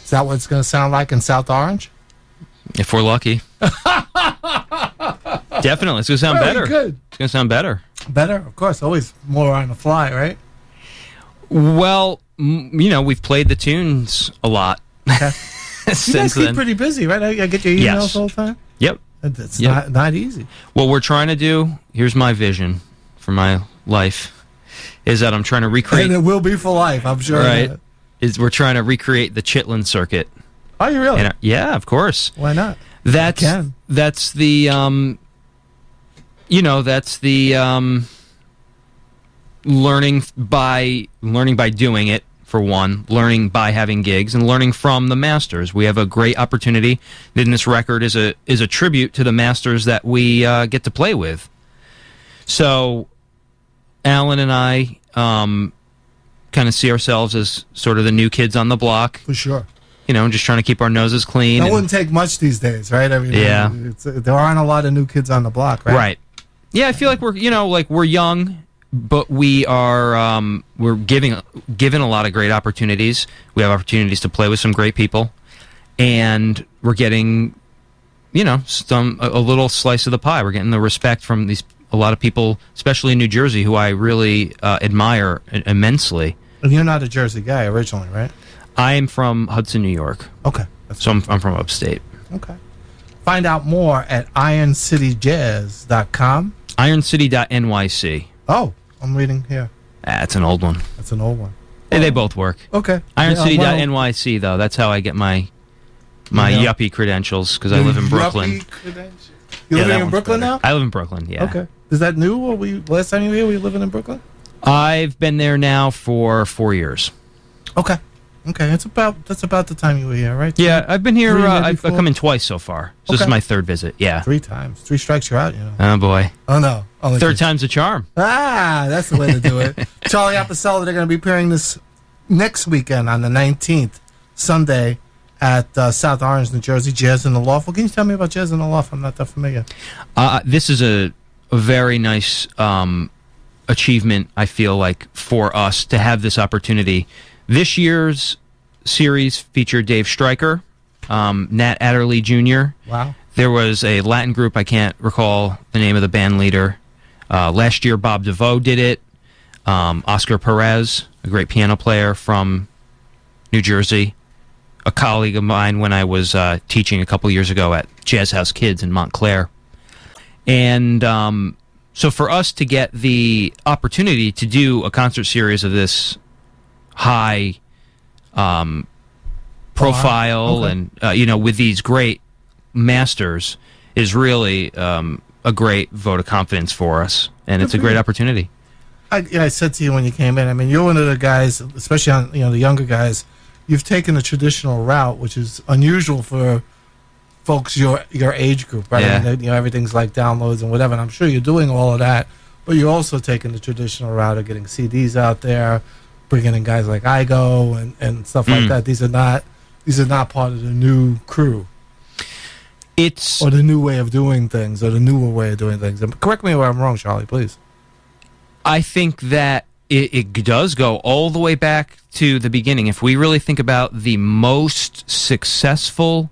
Is that what it's going to sound like in South Orange? If we're lucky. Definitely. It's going to sound better. Good. It's going to sound better. Better? Of course. Always more on the fly, right? Well, we've played the tunes a lot. Okay. Since you guys keep then. Pretty busy, right? I get your emails all the time? Yep. It's not easy. What we're trying to do, here's my vision for my life, is that I'm trying to recreate... And it will be for life, I'm sure. Right. We're trying to recreate the Chitlin circuit. Are you really? Yeah, of course. Why not? That's the learning by doing it, for one, learning by having gigs, and learning from the masters. We have a great opportunity. And this record is a tribute to the masters that we get to play with. So Alan and I kind of see ourselves as sort of the new kids on the block. For sure. Just trying to keep our noses clean. That wouldn't take much these days, right? I mean, yeah. There aren't a lot of new kids on the block, right? Right. Yeah, I feel like we're young, but we're given a lot of great opportunities. We have opportunities to play with some great people, and we're getting, a little slice of the pie. We're getting the respect from a lot of people, especially in New Jersey, who I really admire immensely. And you're not a Jersey guy originally, right? I am from Hudson, New York. Okay. So I'm from upstate. Okay. Find out more at IronCityJazz.com. IronCity.nyc. Oh, I'm reading here. That's an old one. That's an old one. Hey, they both work. Okay. IronCity.nyc, though. That's how I get my yuppie credentials, because I live in Brooklyn. You living in Brooklyn now? I live in Brooklyn, yeah. Okay. Is that new? Or last time you were here, were you living in Brooklyn? I've been there now for 4 years. Okay. Okay, that's about the time you were here, right? Yeah, I've been here. I've come in twice so far. So This is my third visit. Yeah, 3 times. 3 strikes, you're out. Oh boy. Oh no. Third time's a charm. That's the way to do it. Charlie Apicella, they're going to be appearing this next weekend on the 19th, Sunday, at South Orange, New Jersey. Jazz in the Loft. Well, can you tell me about Jazz in the Loft? I'm not that familiar. This is a very nice achievement, I feel like, for us to have this opportunity. This year's series featured Dave Stryker, Nat Adderley Jr. Wow. There was a Latin group, I can't recall the name of the band leader. Last year, Bob DeVoe did it. Oscar Perez, a great piano player from New Jersey. A colleague of mine when I was teaching a couple years ago at Jazz House Kids in Montclair. And so for us to get the opportunity to do a concert series of this high profile and with these great masters is really a great vote of confidence for us, and it's a great opportunity. I said to you when you came in, I mean, you're one of the guys, especially on the younger guys. You've taken the traditional route, which is unusual for folks your age group, right? Yeah. I mean, everything's like downloads and whatever, and I'm sure you're doing all of that, but you're also taking the traditional route of getting CDs out there, bringing in guys like Igo and stuff like that. These are not part of the new crew. Or the new way of doing things, or the newer way of doing things. And correct me where I'm wrong, Charlie, please. I think that it does go all the way back to the beginning. If we really think about the most successful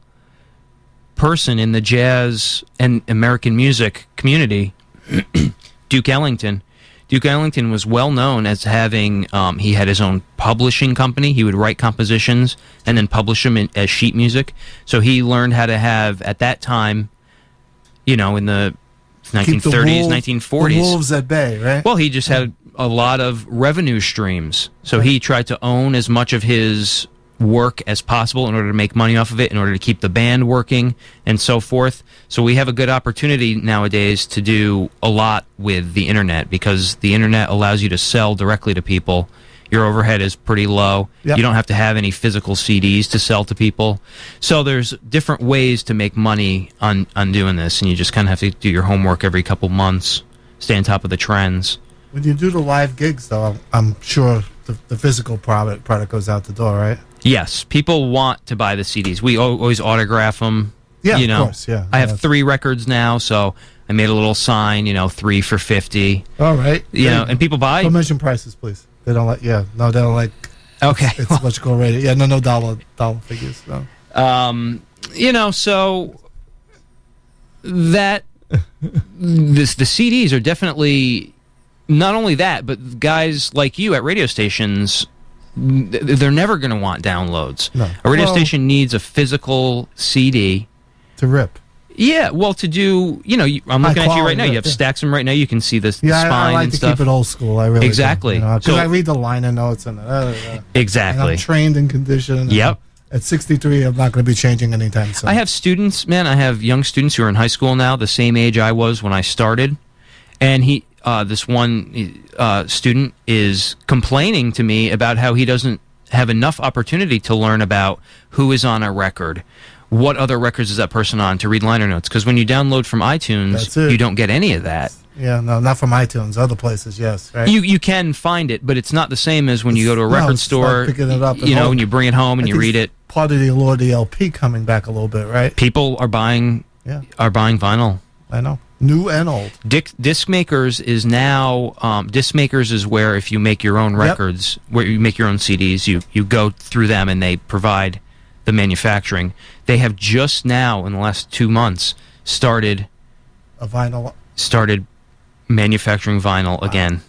person in the jazz and American music community, Duke Ellington. Duke Ellington was well known as having, he had his own publishing company. He would write compositions and then publish them as sheet music. So he learned how to have, at that time, in the 1930s, 1940s. The wolves at bay, right? Well, he just had a lot of revenue streams. So he tried to own as much of his work as possible in order to make money off of it, in order to keep the band working, and so forth. So we have a good opportunity nowadays to do a lot with the internet, because the internet allows you to sell directly to people. Your overhead is pretty low. Yep. You don't have to have any physical CDs to sell to people. So there's different ways to make money on doing this, and you just kind of have to do your homework every couple months, stay on top of the trends. When you do the live gigs, though, I'm sure the physical product goes out the door, right? Yes, people want to buy the CDs. We always autograph them. Yeah, of course, yeah. I have 3 records now, so I made a little sign, 3 for $50. All right. And people buy. Don't mention prices, please. They don't like, they don't like. Okay. It's much go rated. Yeah, no dollar figures. No. So that the CDs are definitely not only that, but guys like you at radio stations, they're never going to want downloads. No. A radio station needs a physical CD to rip. Yeah, well, to do, I'm looking at you right now. You have stacks of them right now. You can see the spine I like and to stuff. keep it old school. I really exactly. Because I read the liner notes and exactly. And I'm trained and conditioned. Yep. At 63, I'm not going to be changing anytime soon. I have students, man. I have young students who are in high school now, the same age I was when I started, and this one student is complaining to me about how he doesn't have enough opportunity to learn about who is on a record. What other records is that person on to read liner notes? Because when you download from iTunes, you don't get any of that. Yeah, no, not from iTunes. Other places, yes. Right? You can find it, but it's not the same as when you go to a record store. Like picking it up when you bring it home and you read it. Part of the allure of the LP coming back a little bit, right? People are buying vinyl. I know, new and old. Disc makers is now disc makers is where if you make your own records, where you make your own CDs, you go through them and they provide the manufacturing. They have just now in the last 2 months started manufacturing vinyl again.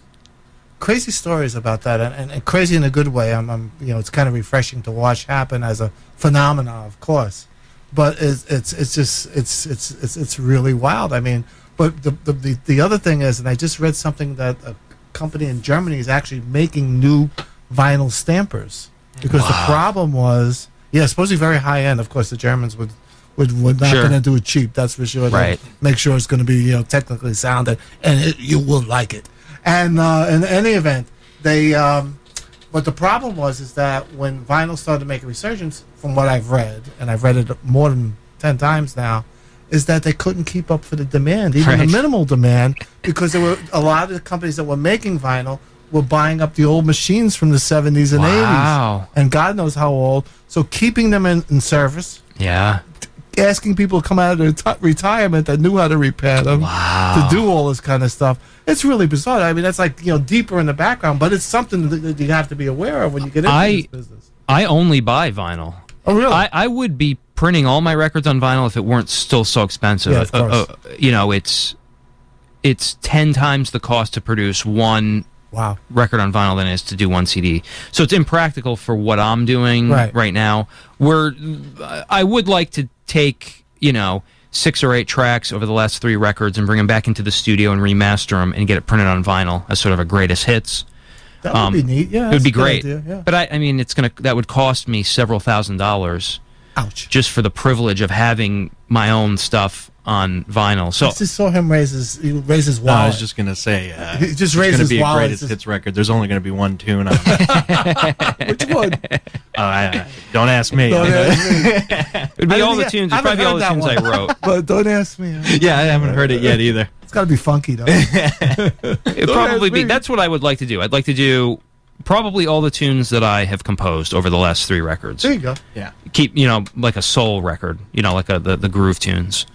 Crazy stories about that, and crazy in a good way. It's kind of refreshing to watch happen as a phenomenon, of course, but it's really wild. I mean, but the other thing is, and I just read something that a company in Germany is actually making new vinyl stampers because the problem was, supposedly very high end. Of course, the Germans would not going to do it cheap. That's for sure. Right. Make sure it's going to be technically sound and you will like it. And in any event, they. What the problem was is that when vinyl started to make a resurgence, from what I've read, and I've read it more than 10 times now, is that they couldn't keep up for the demand, even the minimal demand, because there were a lot of the companies that were making vinyl were buying up the old machines from the 70s and 80s, and God knows how old. So keeping them in service, asking people to come out of their retirement that knew how to repair them, to do all this kind of stuff. It's really bizarre. I mean, that's like deeper in the background, but it's something that you have to be aware of when you get into this business. I only buy vinyl. Oh, really? I would be printing all my records on vinyl if it weren't still so expensive. Yeah, of course. It's 10 times the cost to produce one record on vinyl than it is to do one CD. So it's impractical for what I'm doing right now. I would like to take, 6 or 8 tracks over the last 3 records and bring them back into the studio and remaster them and get it printed on vinyl as sort of a greatest hits. That would be neat. Yeah, it would be great. Idea, yeah. But that would cost me several $1,000s. Ouch! Just for the privilege of having my own stuff on vinyl. So I just saw him raise his wallet. I was just gonna say, he just raised his wallet. It's going to be a greatest hits record. There's only going to be one tune on it. Which one? Don't ask me. It'd be all the tunes. It'd probably be all the tunes I wrote. But don't ask me. Yeah, I haven't heard it yet either. It's got to be funky though. It'd probably be. That's what I would like to do. I'd like to do probably all the tunes that I have composed over the last 3 records. There you go. Yeah. Keep like a soul record. Like the groove tunes.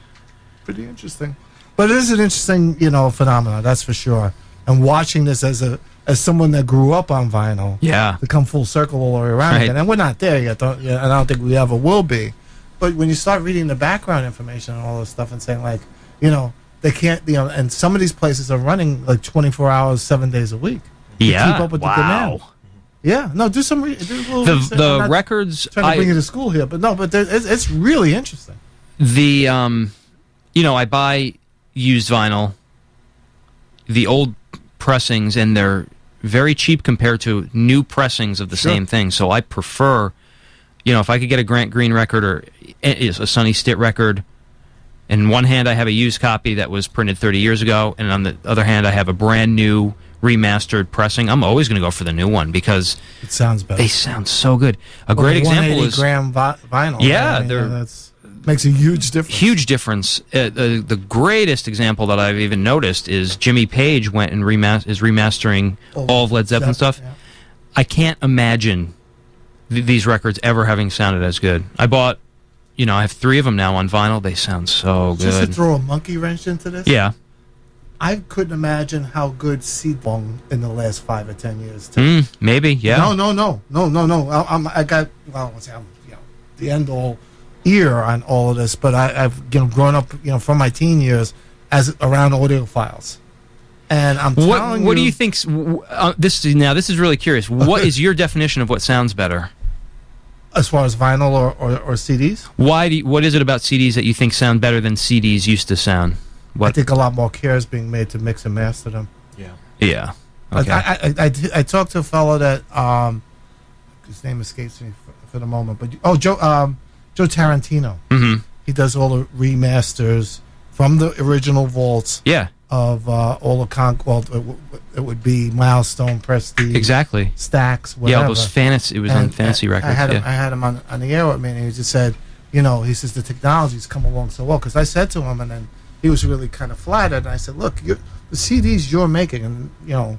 Pretty interesting. But it is an interesting, phenomenon, that's for sure. And watching this as someone that grew up on vinyl, to come full circle all the way around again. And we're not there yet, and I don't think we ever will be. But when you start reading the background information and all this stuff and saying like, they can't, and some of these places are running like 24 hours, 7 days a week. To keep up with the demand. Yeah, no, do some. The records. Trying to bring you to school here, but no, but it's really interesting. I buy used vinyl, the old pressings, and they're very cheap compared to new pressings of the same thing. So I prefer, if I could get a Grant Green record or a Sonny Stitt record, in one hand I have a used copy that was printed 30 years ago, and on the other hand I have a brand new remastered pressing. I'm always going to go for the new one because it sounds better. They sound so good. A great example is 180 gram vinyl. Yeah, that's makes a huge difference. Huge difference. The greatest example that I've even noticed is Jimmy Page went and is remastering all of Led Zeppelin stuff. Yeah. I can't imagine these records ever having sounded as good. I bought, I have 3 of them now on vinyl. They sound so good. Just to throw a monkey wrench into this. Yeah. I couldn't imagine how good CD in the last 5 or 10 years. Too. Maybe, yeah. No. I got I'm the end all ear on all of this, but I've grown up from my teen years as around audiophiles, and I'm telling you. What do you think? This is really curious. What is your definition of what sounds better? As far as vinyl or CDs? What is it about CDs that you think sound better than CDs used to sound? I think a lot more care is being made to mix and master them. Yeah. Okay. I talked to a fellow that his name escapes me for the moment, but Joe Tarantino. Mm-hmm. He does all the remasters from the original vaults. Yeah. Of all the it would be Milestone, Prestige, exactly, Stax, whatever. Yeah, all those fantasy. It was on fantasy records. I had him on the air with me, and he just said, he says the technology's come along so well. Because I said to him, and then he was really kind of flattered. And I said, look, the CDs you're making, and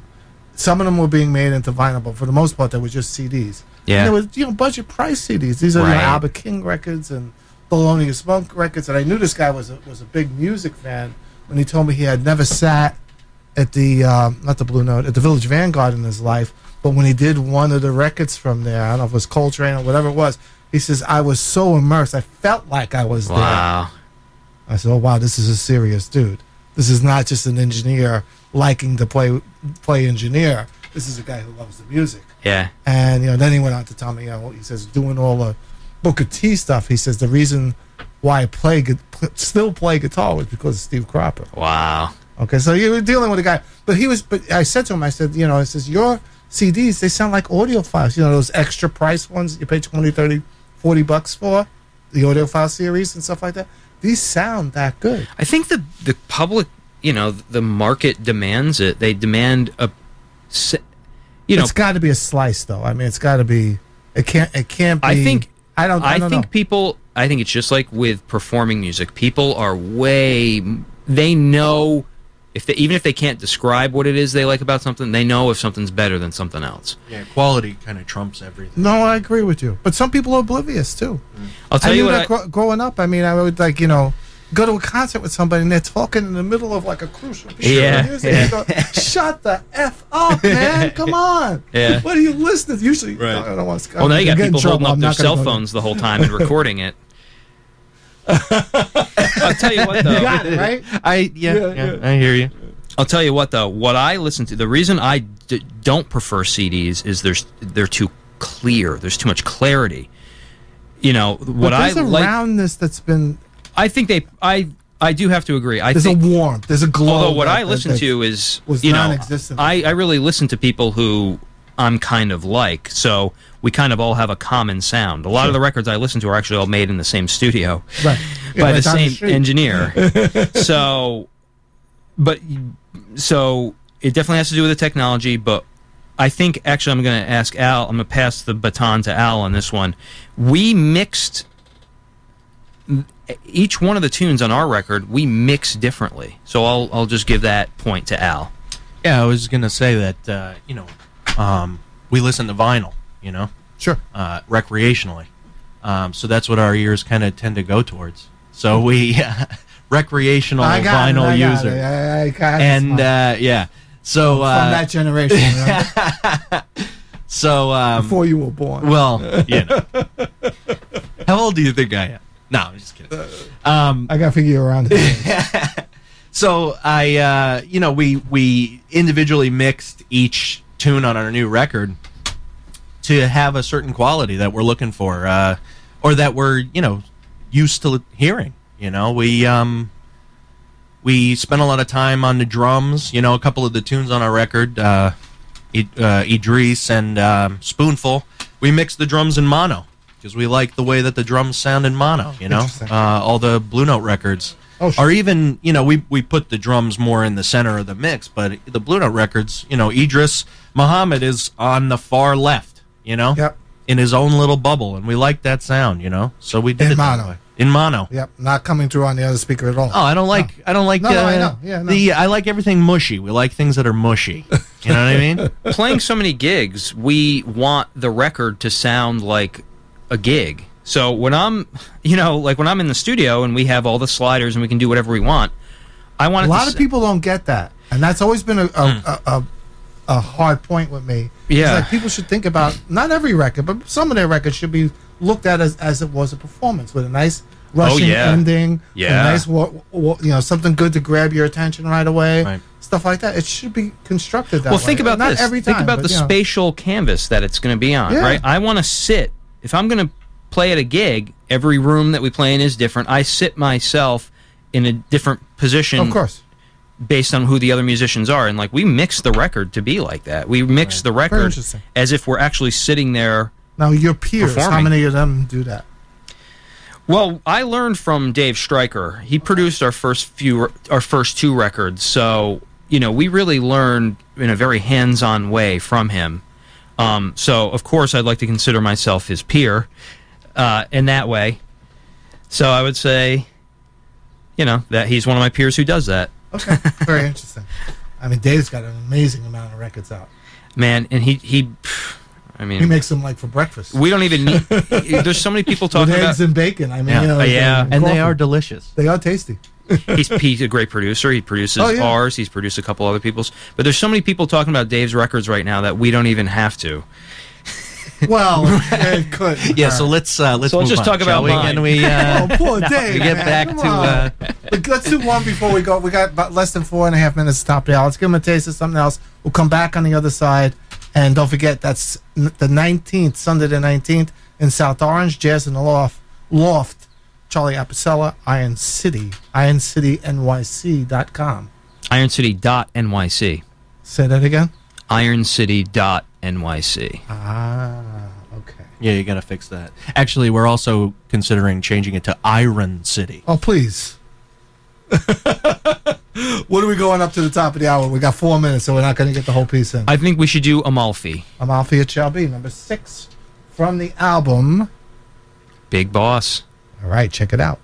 some of them were being made into vinyl, but for the most part, they were just CDs. Yeah, and there was budget price CDs. These are Albert King records and Thelonious Monk records, and I knew this guy was a big music fan. When he told me he had never sat at the not the Blue Note, at the Village Vanguard in his life, but when he did one of the records from there, I don't know if it was Coltrane or whatever it was, he says, I was so immersed, I felt like I was there. I said, oh wow, this is a serious dude. This is not just an engineer liking to play engineer. This is a guy who loves the music. Yeah. And then he went on to tell me, he says, doing all the Booker T stuff, he says the reason why I still play guitar was because of Steve Cropper. Wow. Okay, so you were dealing with a guy, but I said to him, I said, I says, your CDs, they sound like audiophiles, those extra price ones you pay $20, $30, $40 for, the audiophile series and stuff like that. These sound that good. I think the public, the market demands it. They demand it's got to be a slice, though. I mean, it's got to be. It can't be. I think know. I think it's just like with performing music. People are they know even if they can't describe what it is they like about something, they know if something's better than something else. Yeah, quality kind of trumps everything. No, I agree with you. But some people are oblivious too. I'll tell you what. Growing up, I mean, I would go to a concert with somebody and they're talking in the middle of like a crucial piece of music. And you go, shut the F up, man! Come on. Yeah. What are you listening to? Usually, right. I don't want to. Well, now you got people holding up their cell phones the whole time and recording it. I'll tell you what, though. You got it, right? I hear you. I'll tell you what, though. What I listen to, the reason I don't prefer CDs is they're too clear. There's too much clarity. What I like. There's a roundness that's been. I think I do have to agree. There's a warmth. There's a glow. Although what I listen to was non-existent. I really listen to people who I'm kind of like, so we kind of all have a common sound. A lot of the records I listen to are actually all made in the same studio, right? By the same engineer. So it definitely has to do with the technology. But I think actually I'm going to ask Al. I'm going to pass the baton to Al on this one. We mixed. Each one of the tunes on our record, we mix differently. So I'll just give that point to Al. Yeah, I was going to say that, we listen to vinyl, Sure. Recreationally. So that's what our ears kind of tend to go towards. So we, recreational vinyl user. So from that generation. Right? So before you were born. Well, how old do you think I am? No, I'm just kidding. I got to figure you around. So we individually mixed each tune on our new record to have a certain quality that we're looking for, or that we're used to hearing. We spent a lot of time on the drums. A couple of the tunes on our record, Idris and Spoonful, we mixed the drums in mono. Because we like the way that the drums sound in mono, all the Blue Note records. Oh, sure. Or even, we put the drums more in the center of the mix, but the Blue Note records, Idris Muhammad is on the far left, Yep. in his own little bubble, and we like that sound, So we did in it mono. that way. In mono. Yep, not coming through on the other speaker at all. Oh, I don't like. I know. Yeah, no. I like everything mushy. We like things that are mushy. You know what I mean? Playing so many gigs, we want the record to sound like a gig. So when I'm, when I'm in the studio and we have all the sliders and we can do whatever we want, I wanted a lot to of people don't get that, and that's always been a hard point with me. Yeah. It's like people should think about not every record, but some of their records should be looked at as it was a performance with a nice rushing ending, a nice something good to grab your attention right away. Right. Stuff like that. It should be constructed that way. Well, think about not this. Every time, think about the spatial canvas that it's going to be on, right? I want to sit. If I'm going to play at a gig, every room that we play in is different. I sit myself in a different position. Of course. Based on who the other musicians are. And like we mix the record to be like that. We mix the record as if we're actually sitting there. Now your peers, performing. how many of them do that? Well, I learned from Dave Stryker. He produced our first two records. So, we really learned in a very hands-on way from him. So, of course, I'd like to consider myself his peer in that way. So I would say, that he's one of my peers who does that. Okay, very interesting. I mean, Dave's got an amazing amount of records out. Man, and he makes them like for breakfast. We don't even need. There's so many people talking with about eggs and bacon. I mean, and they are delicious. They are tasty. He's a great producer. He produces ours. He's produced a couple other people's. But there's so many people talking about Dave's records right now that we don't even have to. Well, it could. Yeah, so let's just talk about mine. And we poor Dave. We get back to. Let's do one before we go. We got about less than 4.5 minutes to top the hour. Let's give him a taste of something else. We'll come back on the other side, and don't forget that's the 19th, Sunday the 19th in South Orange, Jazz in the Loft. Charlie Apicella, Iron City, IronCityNYC.com. IronCity.NYC. Say that again. IronCity.NYC. Okay. Yeah, you got to fix that. Actually, we're also considering changing it to Iron City. Oh, please. What are we going up to the top of the hour? We got 4 minutes, so we're not going to get the whole piece in. I think we should do Amalfi. Amalfi it shall be, number 6 from the album Big Boss. All right, check it out.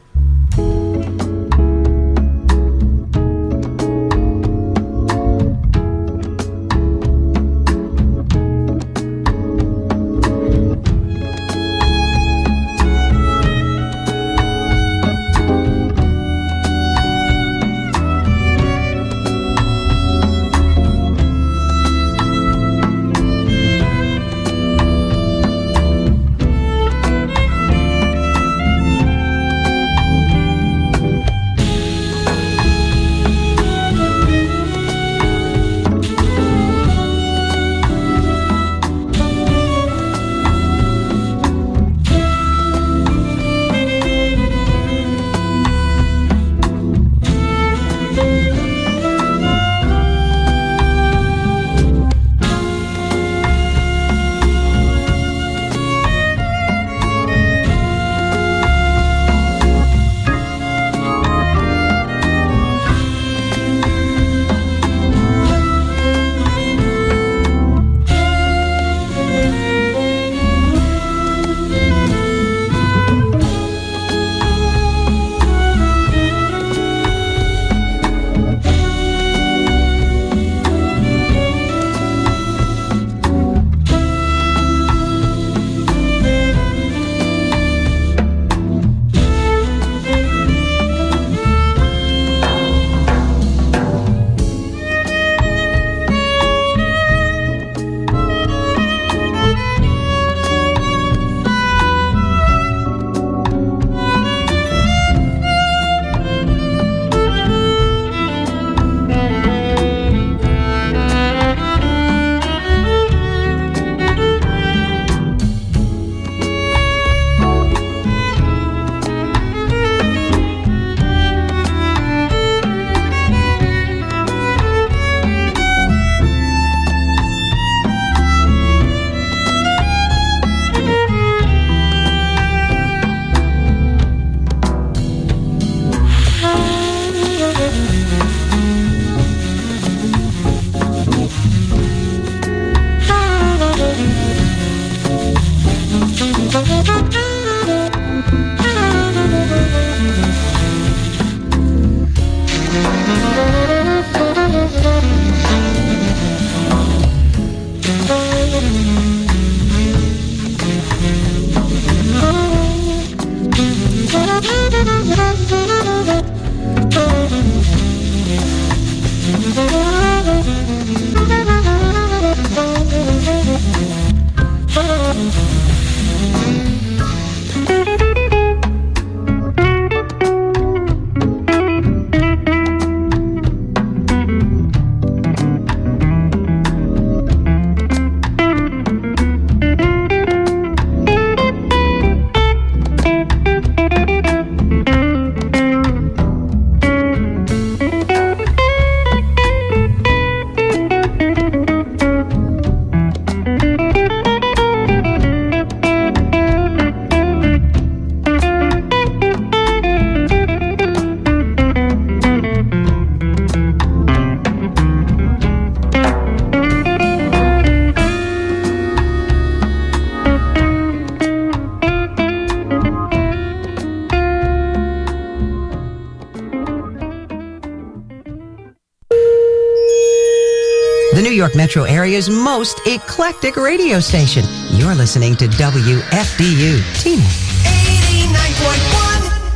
metro area's most eclectic radio station. You're listening to WFDU Teaneck. 89.1.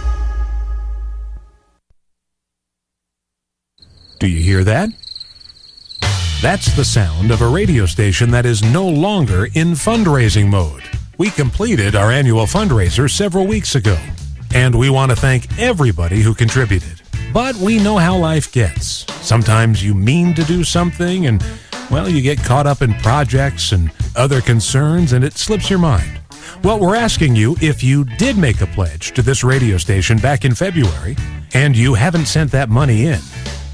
Do you hear that? That's the sound of a radio station that is no longer in fundraising mode. We completed our annual fundraiser several weeks ago, and we want to thank everybody who contributed. But we know how life gets. Sometimes you mean to do something and, well, you get caught up in projects and other concerns and it slips your mind. Well, we're asking you, if you did make a pledge to this radio station back in February and you haven't sent that money in,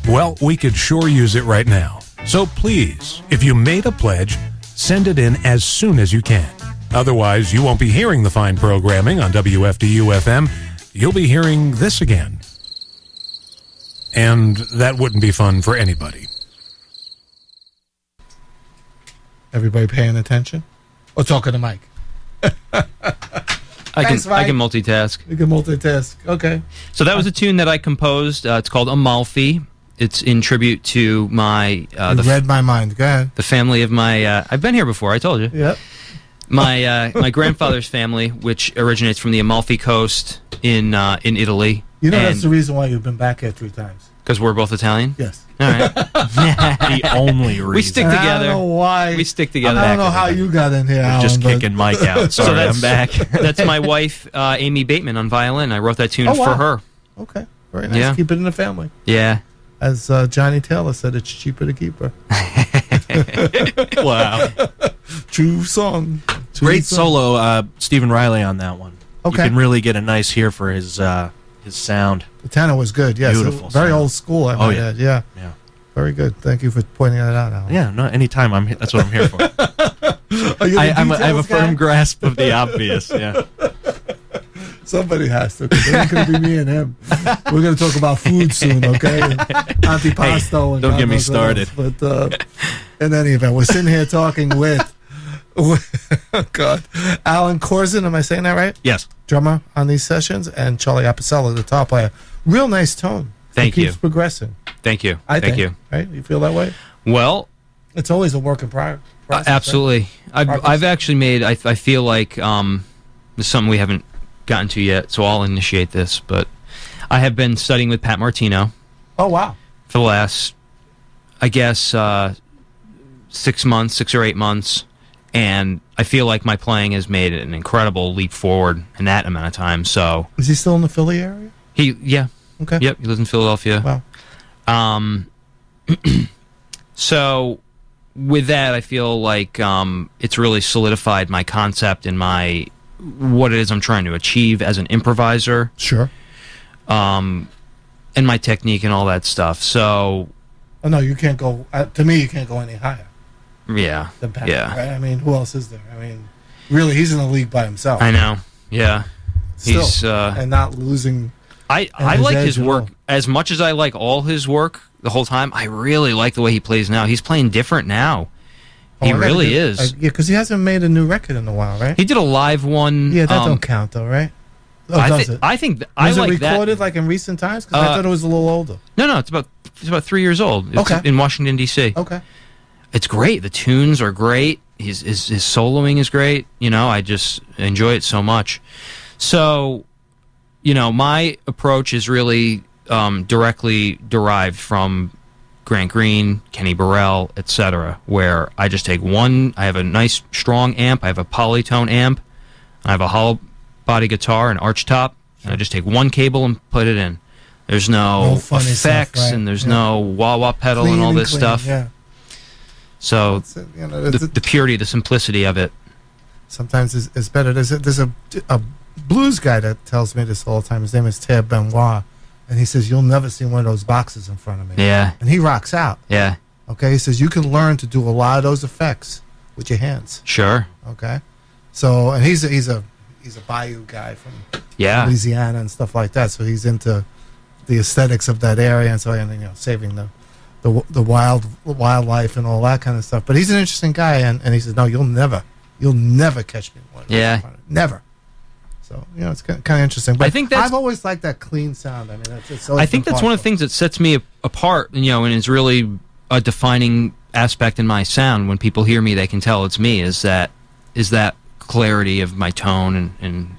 well, we could sure use it right now. So please, if you made a pledge, send it in as soon as you can. Otherwise, you won't be hearing the fine programming on WFDU FM. You'll be hearing this again. And that wouldn't be fun for anybody. Everybody paying attention? Or talking to Mike? I can multitask. You can multitask. Okay. So that was a tune that I composed. It's called Amalfi. It's in tribute to my... you read my mind. Go ahead. The family of my... I've been here before, I told you. Yep. My grandfather's family, which originates from the Amalfi Coast in Italy. You know that's the reason why you've been back here 3 times. Because we're both Italian? Yes. All right. The only reason. We stick together. I don't know why. We stick together. I don't know how you got in here, Alan, just kicking Mike out. Sorry, I'm back. That's my wife, Amy Bateman, on violin. I wrote that tune for her. Okay. Very nice. Yeah. Keep it in the family. Yeah. As Johnny Taylor said, it's cheaper to keep her. Wow. True song. Great solo, Stephen Riley on that one. Okay. You can really get a nice hear for his sound. The tenor was good, yes. Beautiful Very sound. old school, I might add. Yeah. Very good. Thank you for pointing that out, Alan. Yeah, no, anytime. That's what I'm here for. I have a firm grasp of the obvious, yeah. Somebody has to. 'Cause it ain't going to be me and him. We're going to talk about food soon, okay? Antipasto. And don't get me started. Else. But in any event, we're sitting here talking with Alan Korzin. Am I saying that right? Yes. Drummer on these sessions, and Charlie Apicella, the top player. Real nice tone. Thank you. Keeps progressing. Thank you. Thank you. Right? You feel that way? Well, it's always a work in progress. Absolutely. Right? I've actually made. I feel like there's something we haven't gotten to yet, so I'll initiate this. But I have been studying with Pat Martino. Oh wow! For the last, I guess, 6 months, 6 or 8 months, and I feel like my playing has made an incredible leap forward in that amount of time. So is he still in the Philly area? Yeah. Okay. Yep, he lives in Philadelphia. Wow. So with that, I feel like it's really solidified my concept and what it is I'm trying to achieve as an improviser. Sure. And my technique and all that stuff. So. Oh no, you can't go. To me, you can't go any higher. Yeah. Than Pat, yeah. Right? I mean, who else is there? I mean, really, he's in the league by himself. I know. Yeah. Still, he's and not losing. I like his work as much as I like all his work the whole time. I really like the way he plays now. He's playing different now. He really is. Yeah, because he hasn't made a new record in a while, right? He did a live one. Yeah, that don't count though, right? Oh, I does it? I think I like it recorded that. like in recent times? Because I thought it was a little older. No, it's about 3 years old. It's okay. In Washington D.C. Okay. It's great. The tunes are great. His soloing is great. You know, I just enjoy it so much. So, you know, my approach is really directly derived from Grant Green, Kenny Burrell, etc., where I just take I have a nice strong amp, I have a polytone amp, I have a hollow body guitar, an arch top, and I just take one cable and put it in. There's no effects, stuff, right? And there's no wah-wah pedal and all this stuff. Yeah. So the purity, the simplicity of it. Sometimes it's better. There's a blues guy that tells me this all the time. His name is Ted Benoit. And he says, you'll never see one of those boxes in front of me. Yeah. And he rocks out. Yeah. Okay? He says, you can learn to do a lot of those effects with your hands. Sure. Okay? So, and he's a Bayou guy from Louisiana and stuff like that. So he's into the aesthetics of that area and so, and, you know, saving the wildlife and all that kind of stuff. But he's an interesting guy. And he says, no, you'll never catch me one. Yeah. Never. So, you know, it's kind of interesting. But I think I've always liked that clean sound. I mean, I think that's one of the things that sets me apart, you know, and is really a defining aspect in my sound. When people hear me, they can tell it's me. Is that clarity of my tone and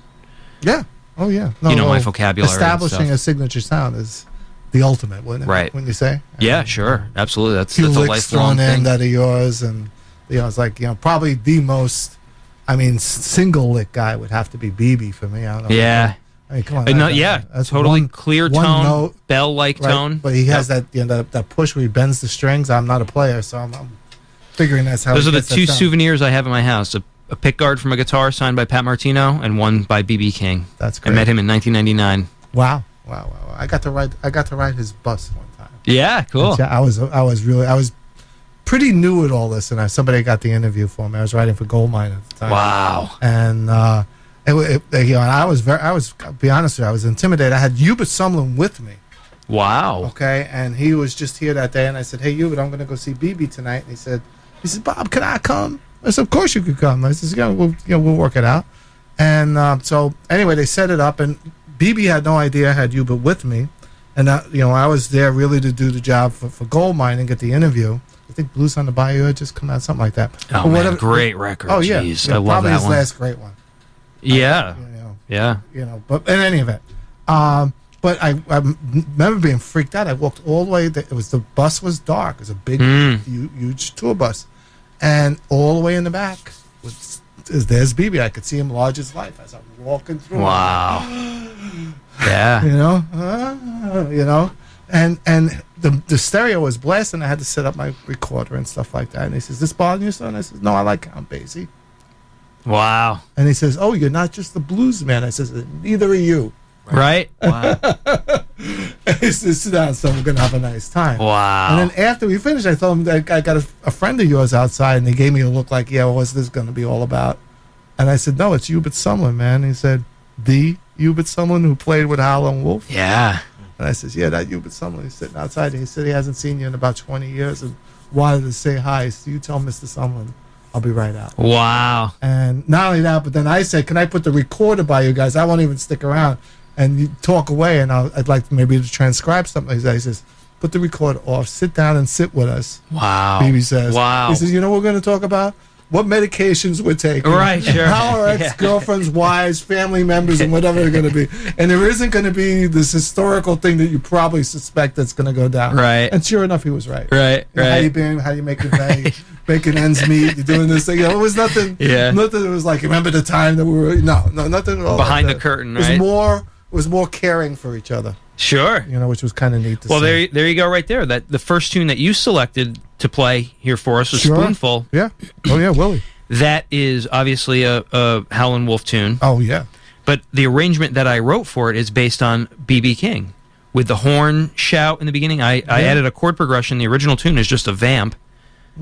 yeah. Oh yeah. No, my vocabulary. Establishing a signature sound is the ultimate, wouldn't it? Right. When you say. Yeah, sure, absolutely. That's few a licks lifelong thrown in thing. that are yours, and it's like probably the most. I mean, single lick guy would have to be BB for me. I don't know. Yeah. I mean, come on. That's totally clear one tone, note, bell-like right? tone. But he has that that push where he bends the strings. I'm not a player, so I'm figuring that's how. Those he are the gets that two sound. souvenirs I have in my house: a pick guard from a guitar signed by Pat Martino, and one by BB King. That's great. I met him in 1999. Wow. I got to ride his bus one time. Yeah, cool. I was pretty new at all this, and somebody got the interview for me. I was writing for Goldmine at the time. Wow. And I was I'll be honest with you, I was intimidated. I had Hubert Sumlin with me. Wow. Okay, and he was just here that day, and I said, "Hey, Hubert, I'm going to go see BB tonight." And he said, "Bob, can I come?" I said, "Of course you could come." I said, we'll work it out." And so anyway, they set it up, and BB had no idea I had Hubert with me, and I was there really to do the job for Goldmine and get the interview. I think Blues on the Bayou had just come out, something like that. Oh, man, great record. Oh, yeah. Jeez, Yeah, I love probably that his one. last great one. Yeah. Yeah. But in any event. But I remember being freaked out. I walked all the way. The bus was dark. It was a big, huge tour bus. And all the way in the back, there's BB. I could see him large as life as I'm walking through. Wow. Yeah. And the stereo was blasting. I had to set up my recorder and stuff like that. And he says, "This bothering you, son?" I says, "No, I like Count Basie." Wow. And he says, "Oh, you're not just the blues man." I says, "Neither are you." Right? Wow. And he says, "Sit down, son. We're going to have a nice time." Wow. And then after we finished, I told him that I got a friend of yours outside, and he gave me a look like, "Yeah, what's this going to be all about?" And I said, "No, it's Hubert Sumlin, man." And he said, "The Hubert Sumlin who played with Howlin' Wolf?" Yeah. And I said, "Yeah, that Hubert Sumlin." He's sitting outside, and he said he hasn't seen you in about 20 years and wanted to say hi. So you tell Mr. Sumlin I'll be right out. Wow. And not only that, but then I said, "Can I put the recorder by you guys? I won't even stick around. And you talk away, and I'd like maybe to transcribe something." He says, "Put the recorder off, sit down and sit with us." Wow. BB says. Wow. He says, "You know what we're going to talk about? What medications we're taking. Right, sure. How our ex-girlfriends, wives, family members, and whatever they're going to be. And there isn't going to be this historical thing that you probably suspect that's going to go down." Right. And sure enough, he was right. Right, You know, right. How you been? How you making pay? Making ends meet? You're doing this thing. It was nothing. Yeah. Nothing that was like, remember the time that we were. No, nothing at all. Behind like the that. curtain, It was right? more caring for each other. Sure. Which was kind of neat to Well, see. there you go, right there. That the first tune that you selected to play here for us was Sure. Spoonful. Yeah. Oh yeah, Willie. That is obviously a Howlin' Wolf tune. Oh yeah. But the arrangement that I wrote for it is based on B.B. King. With the horn shout in the beginning, I added a chord progression. The original tune is just a vamp.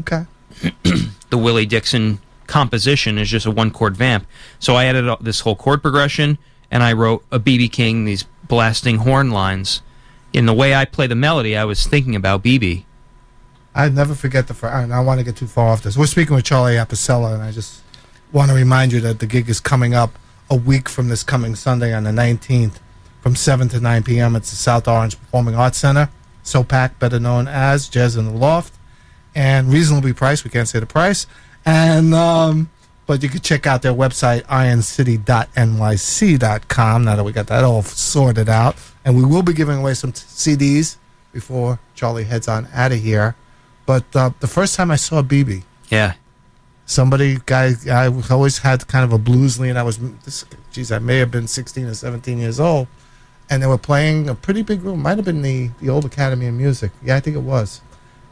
Okay. The Willie Dixon composition is just a one-chord vamp. So I added this whole chord progression, and I wrote a B.B. King, these blasting horn lines. In the way I play the melody, I was thinking about B.B. I'd never forget I don't want to get too far off this. We're speaking with Charlie Apicella, and I just want to remind you that the gig is coming up a week from this coming Sunday on the 19th from 7 to 9 p.m. It's the South Orange Performing Arts Center, SOPAC, better known as Jazz in the Loft, and reasonably priced. We can't say the price. And but you can check out their website, ironcity.nyc.com, now that we got that all sorted out. And we will be giving away some CDs before Charlie heads on out of here. But the first time I saw BB, Yeah. I always had kind of a blues lean. I may have been 16 or 17 years old. And they were playing a pretty big room. Might have been the old Academy of Music. Yeah, I think it was.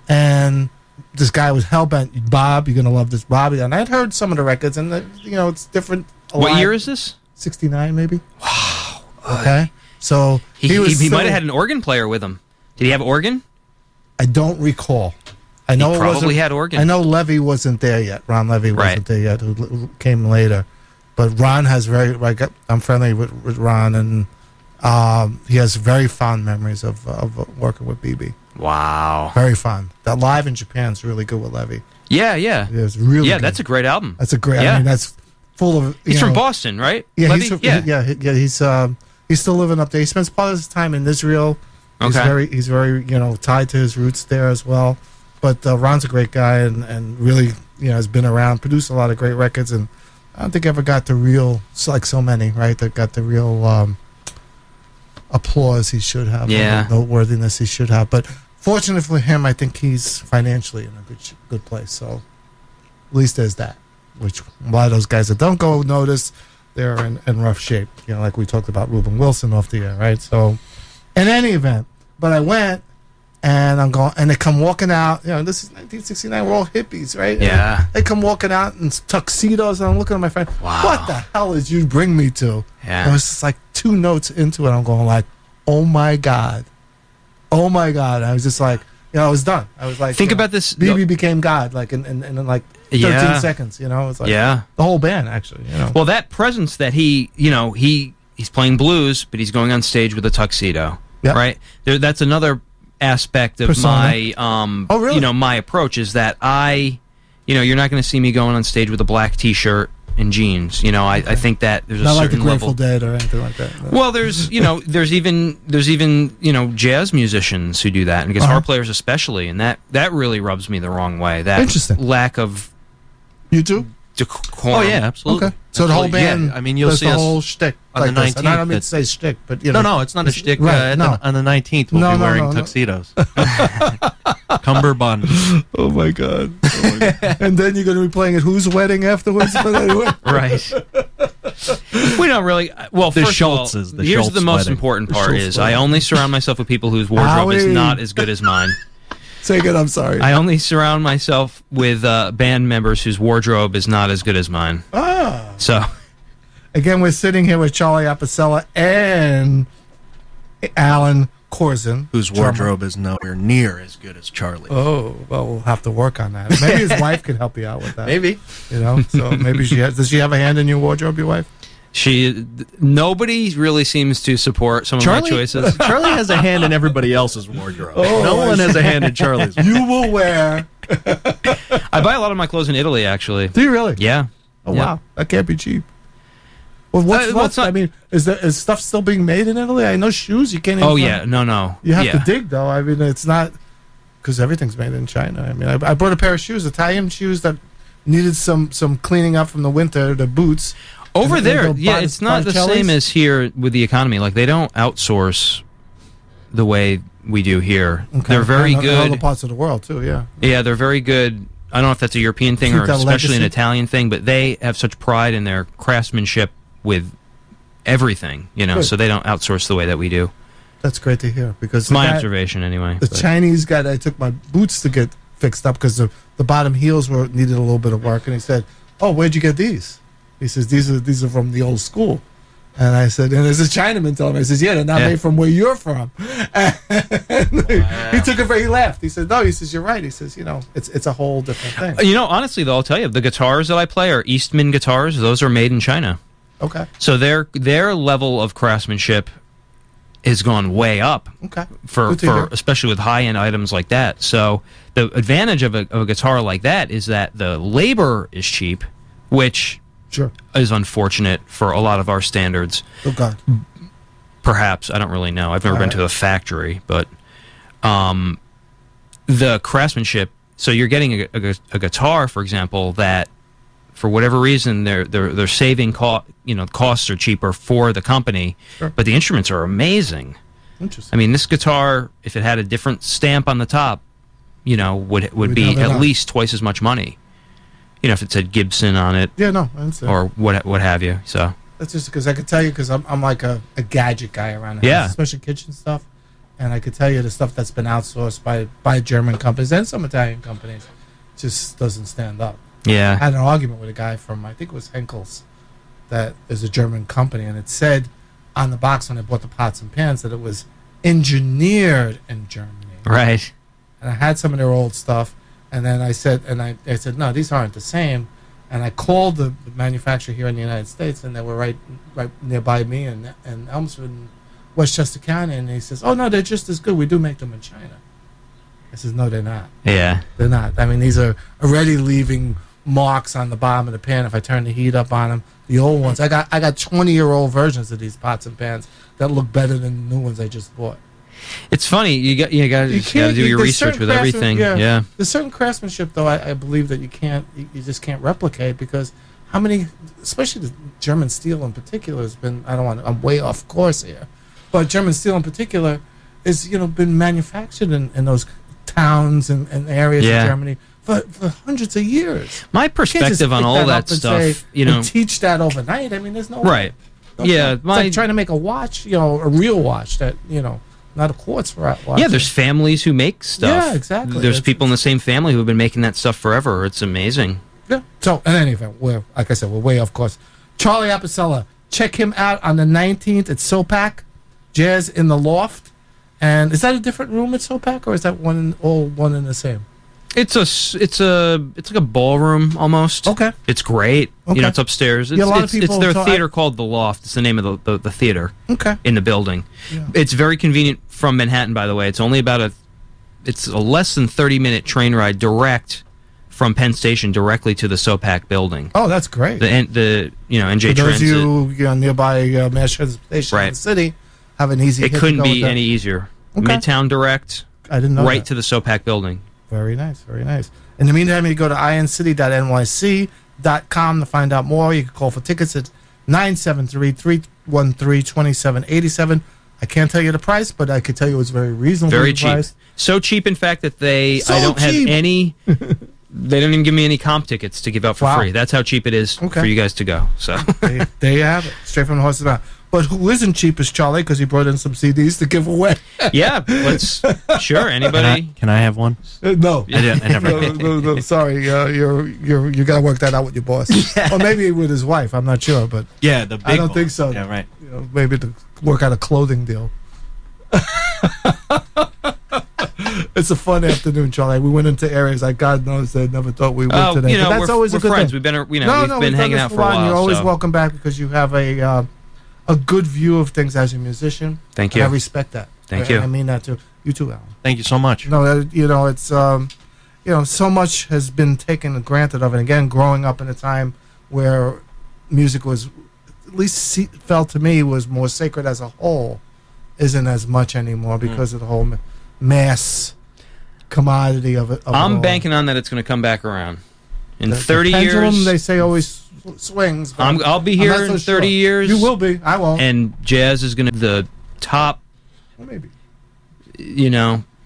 And this guy was hell-bent. "Bob, you're going to love this, Bobby." And I'd heard some of the records, and it's different. What year is this? 69, maybe. Wow. Okay. So He was might have had an organ player with him. Did he have organ? I don't recall. I know He it probably wasn't, had organ. I know Levy wasn't there yet. Ron Levy wasn't there yet, who came later. But Ron has I'm friendly with Ron, and he has very fond memories of working with BB. Wow. Very fond. That live in Japan is really good with Levy. Yeah, yeah. It was really good. That's a great album. That's a great. Yeah. I mean, that's full of. He's from Boston, right? Yeah, Levy? he's still living up there. He spends part of his time in Israel. Okay. He's very tied to his roots there as well. But Ron's a great guy and really, has been around, produced a lot of great records, and I don't think ever got the real, like so many, right, that got the real applause he should have, yeah, noteworthiness he should have. But fortunately for him, I think he's financially in a good place. So at least there's that, which a lot of those guys that don't go notice, they're in rough shape. Like we talked about Reuben Wilson off the air, right? So in any event, but I went, and I'm going, and they come walking out. This is 1969. We're all hippies, right? Yeah. And they come walking out in tuxedos, and I'm looking at my friend. Wow. What the hell did you bring me to? Yeah. And it was just like 2 notes into it. I'm going like, oh my god. I was just like, I was done. I was like, think about this. BB became God, like in like 13 seconds. It's like the whole band actually. Well, that presence that he's playing blues, but he's going on stage with a tuxedo, right? That's another aspect of persona. My really? My approach is that you're not going to see me going on stage with a black t-shirt and jeans. I think that there's not a like the certain Grateful level. Dead or anything like that. No. Well, there's there's even jazz musicians who do that, and guitar players especially, and that really rubs me the wrong way. That Interesting. Lack of you too. decorum. Oh yeah, absolutely. Okay. So the whole band, I mean, you'll does see the us whole shtick on like the this. 19th. And I don't mean to say shtick, but No, it's not a shtick. Right, no. On the 19th, we'll be wearing tuxedos. Cummerbund. Oh my god! And then you're going to be playing at whose wedding afterwards? But anyway. Right. We don't really. Well, The first Schultz's, of the all, here's Schultz the most wedding. important The part Schultz is wedding. I only surround myself with people whose wardrobe is Howie. not as good as mine. Say again. I'm sorry. I only surround myself with band members whose wardrobe is not as good as mine. So, Again, we're sitting here with Charlie Apicella and Alan Korzin, Whose drummer. wardrobe is nowhere near as good as Charlie's. Oh, well, we'll have to work on that. Maybe his wife could help you out with that. Maybe. So maybe does she have a hand in your wardrobe, your wife? nobody really seems to support some of my choices. Charlie has a hand in everybody else's wardrobe. Oh, no I one has see. a hand in Charlie's. You will wear. I buy a lot of my clothes in Italy, actually. Do you really? Yeah. Oh, Yeah. wow. That can't be cheap. Well, what's well, it's not- I mean, is stuff still being made in Italy? I know shoes. You can't even. Oh, yeah. No. You have yeah. to dig, though. I mean, it's not. Because everything's made in China. I mean, I bought a pair of shoes, Italian shoes that needed some cleaning up from the winter, the boots. Over And they there, go yeah, it's not the Botticelli's. same as here with the economy. Like, they don't outsource the way we do here. Okay. They're very And in other good. parts of the world, too, yeah. Yeah, they're very good. I don't know if that's a European thing Keep or that especially an legacy. Italian thing, but they have such pride in their craftsmanship with everything, Good. so they don't outsource the way that we do. That's great to hear. Because It's my the guy- observation, anyway. The but- Chinese guy that I took my boots to get fixed up because the bottom heels needed a little bit of work, and he said, "Oh, where'd you get these?" He says, "These are from the old school." And I said, and there's a Chinaman telling me, I says, "Yeah, they're not Yeah. made from where you're from." And he took it very, he laughed. He said, "No," he says, "You're right." He says, it's a whole different thing. honestly, though, I'll tell you, the guitars that I play are Eastman guitars. Those are made in China. Okay. So their level of craftsmanship has gone way up. Okay. For Good to hear. especially with high end items like that. So the advantage of a guitar like that is that the labor is cheap, which Sure. is unfortunate for a lot of our standards. Oh, God. Perhaps, I don't really know. I've never been to a factory, but the craftsmanship. So you're getting a guitar, for example, that for whatever reason they're saving costs are cheaper for the company, Sure. but the instruments are amazing. Interesting. I mean, this guitar, if it had a different stamp on the top, would We'd be have it at on. least twice as much money. If it said Gibson on it Yeah, no, I understand. or what have you. So That's just because I could tell you because I'm like a gadget guy around the house, Yeah. especially kitchen stuff, and I could tell you the stuff that's been outsourced by German companies and some Italian companies just doesn't stand up. I yeah, had an argument with a guy from I think it was Henkel's, that is a German company, and it said on the box when I bought the pots and pans that it was engineered in Germany. right. And I had some of their old stuff, and then I said, no, these aren't the same. And I called the manufacturer here in the United States, and they were right nearby me in Elmsford, in Westchester County, and he says, "Oh no, they're just as good. We do make them in China." I says, "No, they're not. Yeah, They're not. I mean, these are already leaving marks on the bottom of the pan if I turn the heat up on them. The old ones, I got 20-year-old versions of these pots and pans that look better than the new ones I just bought." It's funny. You got to do your research with everything. Yeah. There's certain craftsmanship, though, I believe that you just can't replicate, because how many, especially the German steel in particular, has been. I'm way off course here, but German steel in particular is been manufactured in those towns and areas of Germany for hundreds of years. My perspective on all that stuff, and teach that overnight. I mean, there's no right. No Yeah, it's like trying to make a watch, a real watch that not a quartz watch. Yeah, there's families who make stuff. Yeah, exactly. There's people in the same family who have been making that stuff forever. It's amazing. Yeah. So, in any event, like I said, we're way off course. Charlie Apicella, check him out on the 19th at SOPAC, Jazz in the Loft. And is that a different room at SOPAC, or is that all one and the same? It's like a ballroom almost. Okay. It's great. Okay. It's upstairs. Yeah, a lot of people it's their theater called The Loft. It's the name of the theater. Okay. In the building. Yeah. It's very convenient from Manhattan, by the way. It's only it's a less than 30-minute train ride direct from Penn Station directly to the SOPAC building. Oh, that's great. The NJ For those Transit. of you nearby mass transportation in the city, have an easy. It couldn't be any easier. Okay. Midtown direct. I didn't know right that. to the SOPAC building. Very nice, very nice. In the meantime, you go to incity.nyc.com to find out more. You can call for tickets at 973-313-2787. I can't tell you the price, but I could tell you it's very reasonable. Very cheap. Priced. So cheap, in fact, that I don't have any. They don't even give me any comp tickets to give out for free. That's how cheap it is for you guys to go. So there you have it, straight from the horse's mouth. But who isn't cheap is Charlie, because he brought in some CDs to give away. Yeah, sure. Anybody? Can I have one? No, I never. no, sorry. You got to work that out with your boss, or maybe with his wife. I'm not sure, but yeah, the big I don't boss. think so. Yeah, right. Maybe to work out a clothing deal. It's a fun afternoon, Charlie. We went into areas like God knows I never thought we would today. But that's always a good friends. thing. We've been hanging out for a while. You're always welcome back, because you have a good view of things as a musician. Thank you. And I respect that. Thank you. I mean that too. You too, Alan. Thank you so much. No, it's so much has been taken granted of, and again, growing up in a time where music was, at least felt to me, was more sacred as a whole, isn't as much anymore because of the whole mass commodity of it. I'm banking on that it's going to come back around in 30 pendulum, years. They say always swings. I'll be here in 30 years. You will be. I won't. And jazz is going to be the top. Well, maybe.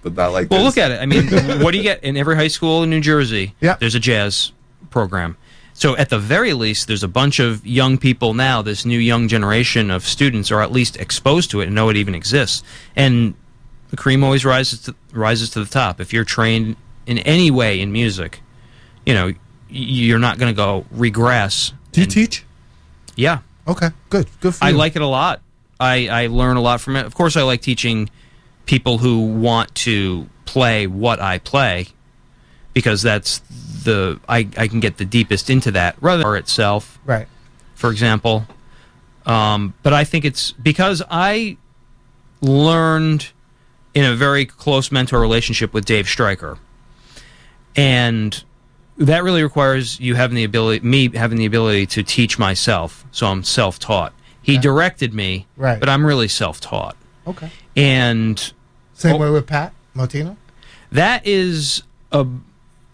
But not like. Well, look at it. I mean, what do you get in every high school in New Jersey? Yeah. There's a jazz program. So at the very least, there's a bunch of young people now. This new young generation of students are at least exposed to it and know it even exists. And the cream always rises to the top. If you're trained in any way in music, you're not going to go regress. Do you teach? Yeah. Okay. Good for you. I like it a lot. I learn a lot from it. Of course, I like teaching people who want to play what I play, because that's I can get the deepest into that rather than itself. Right. For example. But I think it's because I learned in a very close mentor relationship with Dave Stryker. And that really requires me having the ability to teach myself. So I'm self-taught. He directed me, right, but I'm really self-taught. Okay. And same way with Pat Martino? That is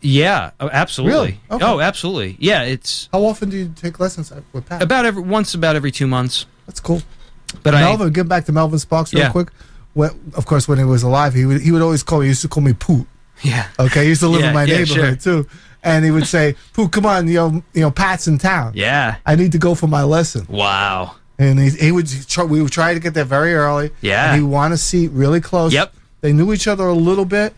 yeah, absolutely. Really? Okay. Oh, absolutely. Yeah, it's. How often do you take lessons with Pat? About every 2 months. That's cool. But Melvin, get back to Melvin Sparks real quick. Of course, when he was alive, he would always call me. He used to call me Poot. Yeah. Okay. He used to live in my neighborhood too, and he would say, "Poot, come on, Pat's in town. Yeah. I need to go for my lesson." Wow. And we would try to get there very early. Yeah. And he wanted a seat really close. Yep. They knew each other a little bit.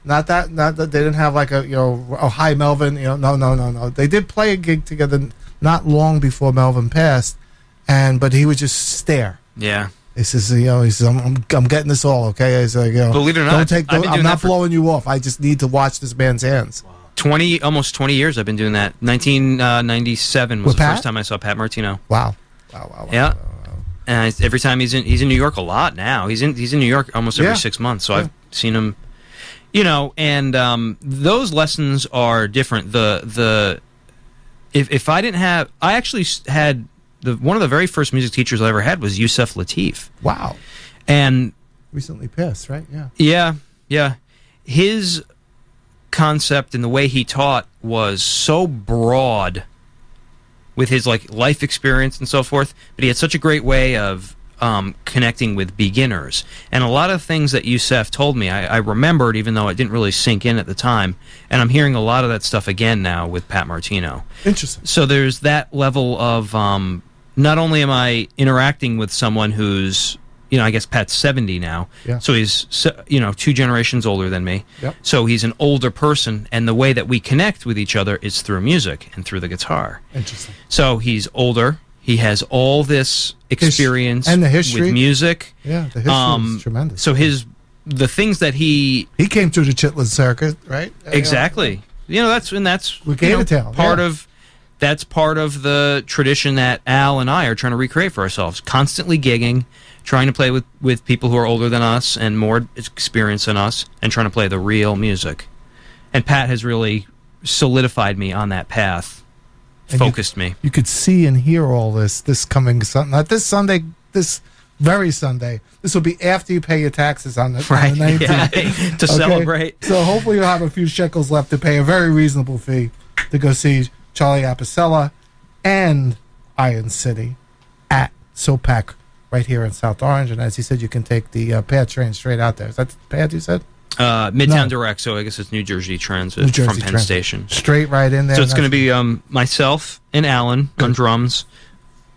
Not that they didn't have like a hi Melvin. No. They did play a gig together not long before Melvin passed, but he would just stare. Yeah. He says, I'm getting this all, okay? He's like, believe it or not, I'm not blowing you off. I just need to watch this man's hands. Wow. Almost 20 years I've been doing that. 1997 was the first time I saw Pat Martino. Wow. Yeah. And every time he's in New York a lot now. He's in New York almost every 6 months. So I've seen him, and those lessons are different. If I didn't have, I actually had one of the very first music teachers I ever had was Yusef Lateef. Wow. And recently passed, right? Yeah. Yeah. His concept and the way he taught was so broad with his like life experience and so forth, but he had such a great way of connecting with beginners. And a lot of things that Youssef told me, I remembered, even though it didn't really sink in at the time. And I'm hearing a lot of that stuff again now with Pat Martino. Interesting. So there's that level of not only am I interacting with someone who's, I guess Pat's 70 now. Yeah. So he's, 2 generations older than me. Yep. So he's an older person, and the way that we connect with each other is through music and through the guitar. Interesting. So he's older. He has all this experience and the history with music. Yeah, the history is tremendous. So the things that he came through the Chitlin circuit, right? Exactly. That's we gave it to him. That's part of the tradition that Al and I are trying to recreate for ourselves. Constantly gigging, trying to play with people who are older than us and more experienced than us, and trying to play the real music. And Pat has really solidified me on that path. And focused me. You could see and hear all this coming Sunday. Not this Sunday, this very Sunday. This will be after you pay your taxes on the 19th. Yeah, to celebrate. So hopefully you'll have a few shekels left to pay a very reasonable fee to go see Charlie Apicella and Iron City at SOPAC right here in South Orange. And as he said, you can take the PAD train straight out there. Is that PAD you said? Midtown Direct, so I guess it's New Jersey Transit from Penn Station. Straight right in there. So it's going to be myself and Alan on drums,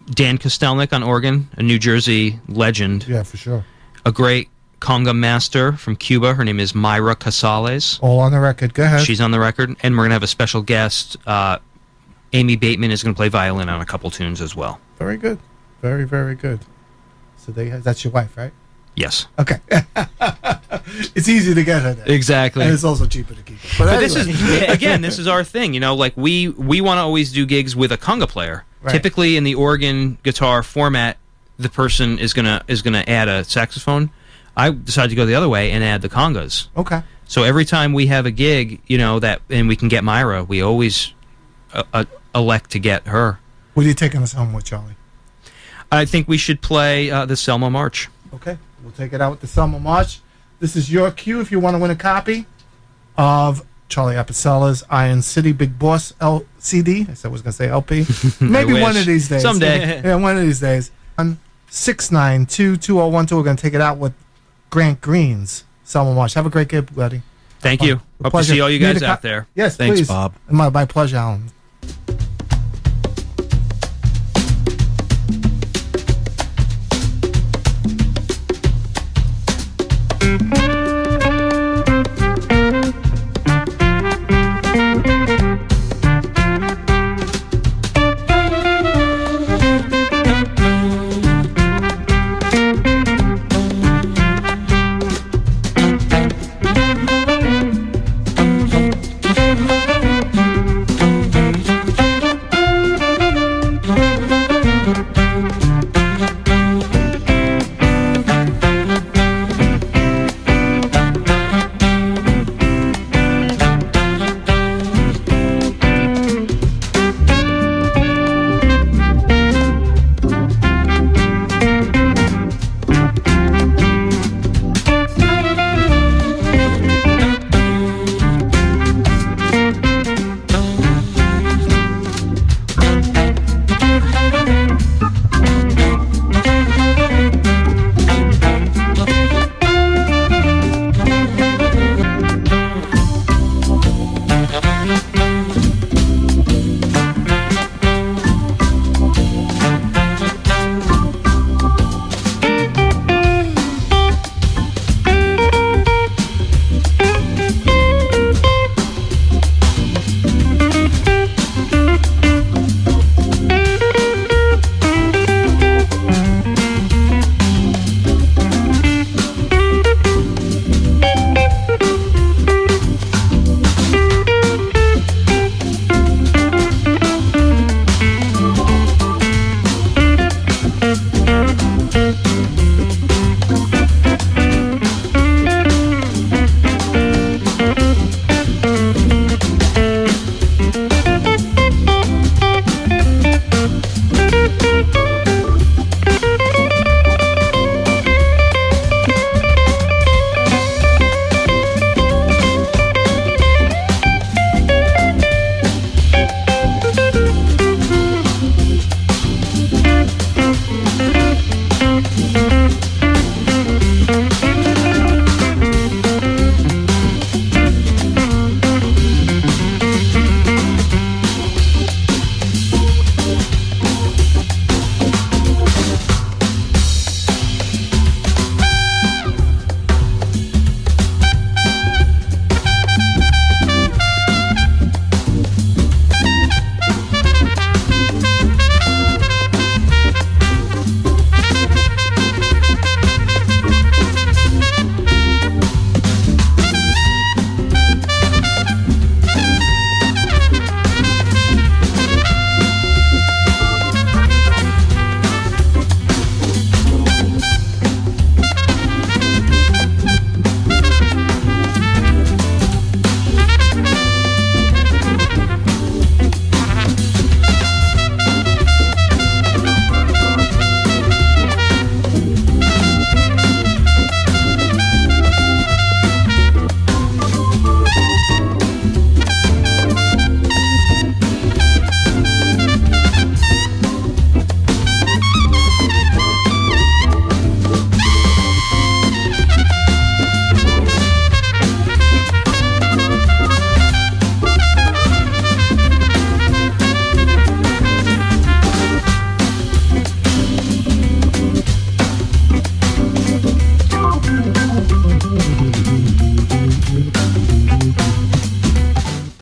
Dan Kostelnik on organ, a New Jersey legend. Yeah, for sure. A great conga master from Cuba. Her name is Myra Casales. All on the record. Go ahead. She's on the record. And we're going to have a special guest. Amy Bateman is going to play violin on a couple tunes as well. Very good. Very, very good. So that's your wife, right? Yes. Okay. It's easy to get her there. Exactly. And it's also cheaper to keep her. But anyway. This is our thing. Like we want to always do gigs with a conga player. Right. Typically in the organ guitar format, the person is gonna add a saxophone. I decided to go the other way and add the congas. Okay. So every time we have a gig, and we can get Myra, we always elect to get her. What are you taking us home with, Charlie? I think we should play the Selma March. Okay. We'll take it out with the Selma March. This is your cue if you want to win a copy of Charlie Apicella's Iron City Big Boss CD. I said I was going to say LP. Maybe one of these days. Someday. Yeah, one of these days. On 692-2012, we're going to take it out with Grant Green's Selma March. Have a great day, buddy. Thank you. Hope to see all you guys out there. Yes, Thanks, please. Bob. My pleasure, Alan.